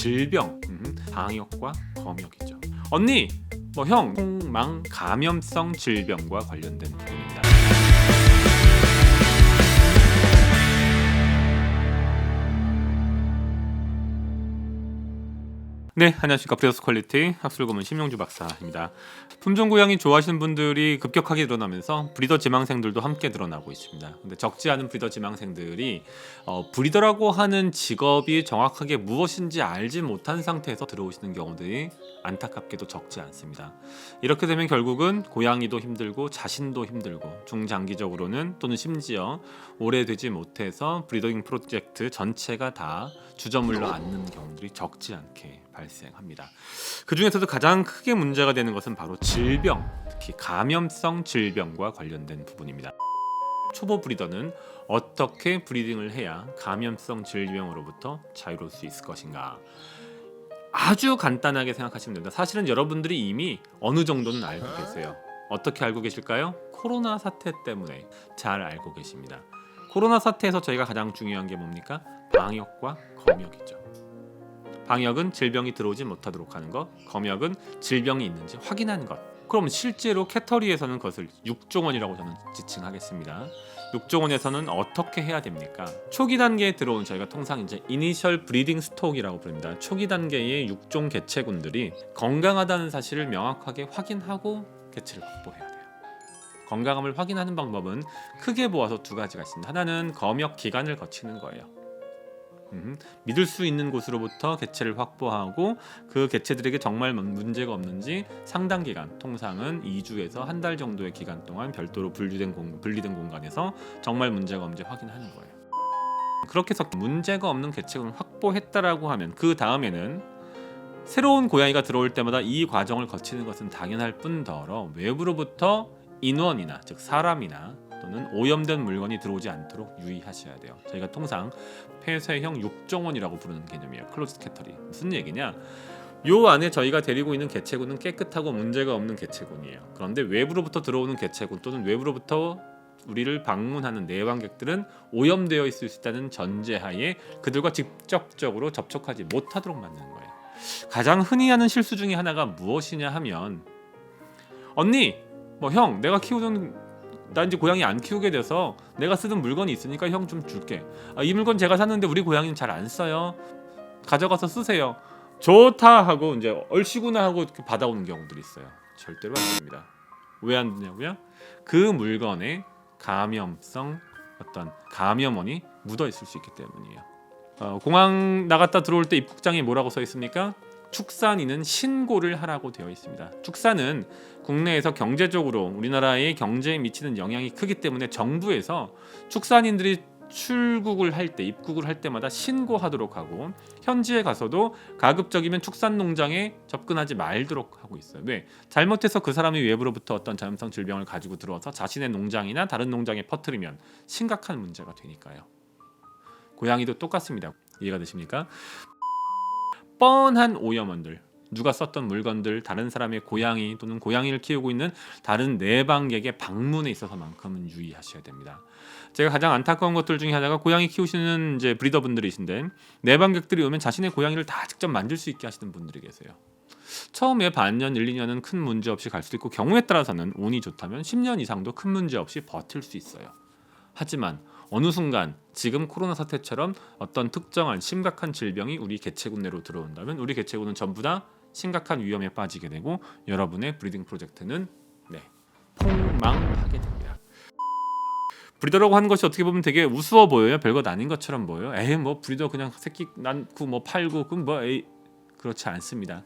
질병, 방역과 검역이죠. 언니, 형, 홍망 감염성 질병과 관련된 부분입니다. 네, 안녕하십니까. 브리더스 퀄리티 학술고문 심용주 박사입니다. 품종 고양이 좋아하시는 분들이 급격하게 늘어나면서 브리더 지망생들도 함께 늘어나고 있습니다. 근데 적지 않은 브리더 지망생들이 브리더라고 하는 직업이 정확하게 무엇인지 알지 못한 상태에서 들어오시는 경우들이 안타깝게도 적지 않습니다. 이렇게 되면 결국은 고양이도 힘들고 자신도 힘들고 중장기적으로는 또는 심지어 오래되지 못해서 브리더잉 프로젝트 전체가 다 주저물러 앉는 경우들이 적지 않게 발생합니다. 그 중에서도 가장 크게 문제가 되는 것은 바로 질병, 특히 감염성 질병과 관련된 부분입니다. 초보 브리더는 어떻게 브리딩을 해야 감염성 질병으로부터 자유로울 수 있을 것인가? 아주 간단하게 생각하시면 됩니다. 사실은 여러분들이 이미 어느 정도는 알고 계세요. 어떻게 알고 계실까요? 코로나 사태 때문에 잘 알고 계십니다. 코로나 사태에서 저희가 가장 중요한 게 뭡니까? 방역과 검역이죠. 방역은 질병이 들어오지 못하도록 하는 것, 검역은 질병이 있는지 확인하는 것. 그럼 실제로 캐터리에서는 그것을 육종원이라고 저는 지칭하겠습니다. 육종원에서는 어떻게 해야 됩니까? 초기 단계에 들어온 저희가 통상 이제 이니셜 브리딩 스톡이라고 부릅니다. 초기 단계의 육종 개체군들이 건강하다는 사실을 명확하게 확인하고 개체를 확보해야 돼요. 건강함을 확인하는 방법은 크게 보아서 두 가지가 있습니다. 하나는 검역 기간을 거치는 거예요. 믿을 수 있는 곳으로부터 개체를 확보하고 그 개체들에게 정말 문제가 없는지 상당 기간, 통상은 2주에서 한 달 정도의 기간 동안 별도로 분리된 공간에서 정말 문제가 없는지 확인하는 거예요. 그렇게 해서 문제가 없는 개체군을 확보했다라고 하면 그 다음에는 새로운 고양이가 들어올 때마다 이 과정을 거치는 것은 당연할 뿐더러 외부로부터 인원이나 즉 사람이나 또는 오염된 물건이 들어오지 않도록 유의하셔야 돼요. 저희가 통상 폐쇄형 육종원이라고 부르는 개념이에요. 클로즈 캐터리. 무슨 얘기냐? 요 안에 저희가 데리고 있는 개체군은 깨끗하고 문제가 없는 개체군이에요. 그런데 외부로부터 들어오는 개체군 또는 외부로부터 우리를 방문하는 내방객들은 오염되어 있을 수 있다는 전제하에 그들과 직접적으로 접촉하지 못하도록 만드는 거예요. 가장 흔히 하는 실수 중에 하나가 무엇이냐 하면 언니, 형, 내가 키우던 나 이제 고양이 안 키우게 돼서 내가 쓰던 물건이 있으니까 형 좀 줄게. 이 물건 제가 샀는데 우리 고양이는 잘 안 써요. 가져가서 쓰세요. 좋다 하고 이제 얼씨구나 하고 받아오는 경우들이 있어요. 절대로 안 됩니다. 왜 안 되냐고요? 그 물건에 감염성 어떤 감염원이 묻어 있을 수 있기 때문이에요. 공항 나갔다 들어올 때 입국장에 뭐라고 써 있습니까? 축산인은 신고를 하라고 되어 있습니다. 축산은 국내에서 경제적으로 우리나라의 경제에 미치는 영향이 크기 때문에 정부에서 축산인들이 출국을 할 때, 입국을 할 때마다 신고하도록 하고 현지에 가서도 가급적이면 축산 농장에 접근하지 말도록 하고 있어요. 왜? 잘못해서 그 사람이 외부로부터 어떤 감염성 질병을 가지고 들어와서 자신의 농장이나 다른 농장에 퍼뜨리면 심각한 문제가 되니까요. 고양이도 똑같습니다. 이해가 되십니까? 뻔한 오염원들, 누가 썼던 물건들, 다른 사람의 고양이 또는 고양이를 키우고 있는 다른 내방객의 방문에 있어서만큼은 유의하셔야 됩니다. 제가 가장 안타까운 것들 중에 하나가 고양이 키우시는 이제 브리더분들이신데 내방객들이 오면 자신의 고양이를 다 직접 만질 수 있게 하시는 분들이 계세요. 처음에 반년, 1, 2년은 큰 문제 없이 갈 수도 있고 경우에 따라서는 운이 좋다면 10년 이상도 큰 문제 없이 버틸 수 있어요. 하지만 어느 순간 지금 코로나 사태처럼 어떤 특정한 심각한 질병이 우리 개체군 내로 들어온다면 우리 개체군은 전부 다 심각한 위험에 빠지게 되고 여러분의 브리딩 프로젝트는 폭망하게 됩니다. 브리더라고 하는 것이 어떻게 보면 되게 우스워 보여요. 별것 아닌 것처럼 보여요. 브리더 그냥 새끼 낳고 팔고 그럼 그렇지 않습니다.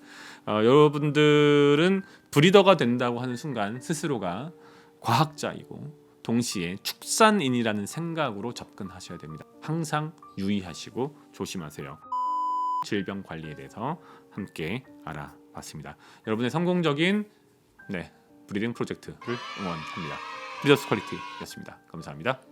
여러분들은 브리더가 된다고 하는 순간 스스로가 과학자이고 동시에 축산인이라는 생각으로 접근하셔야 됩니다. 항상 유의하시고 조심하세요. 질병 관리에 대해서 함께 알아봤습니다. 여러분의 성공적인 브리딩 프로젝트를 응원합니다. 브리더스 퀄리티였습니다. 감사합니다.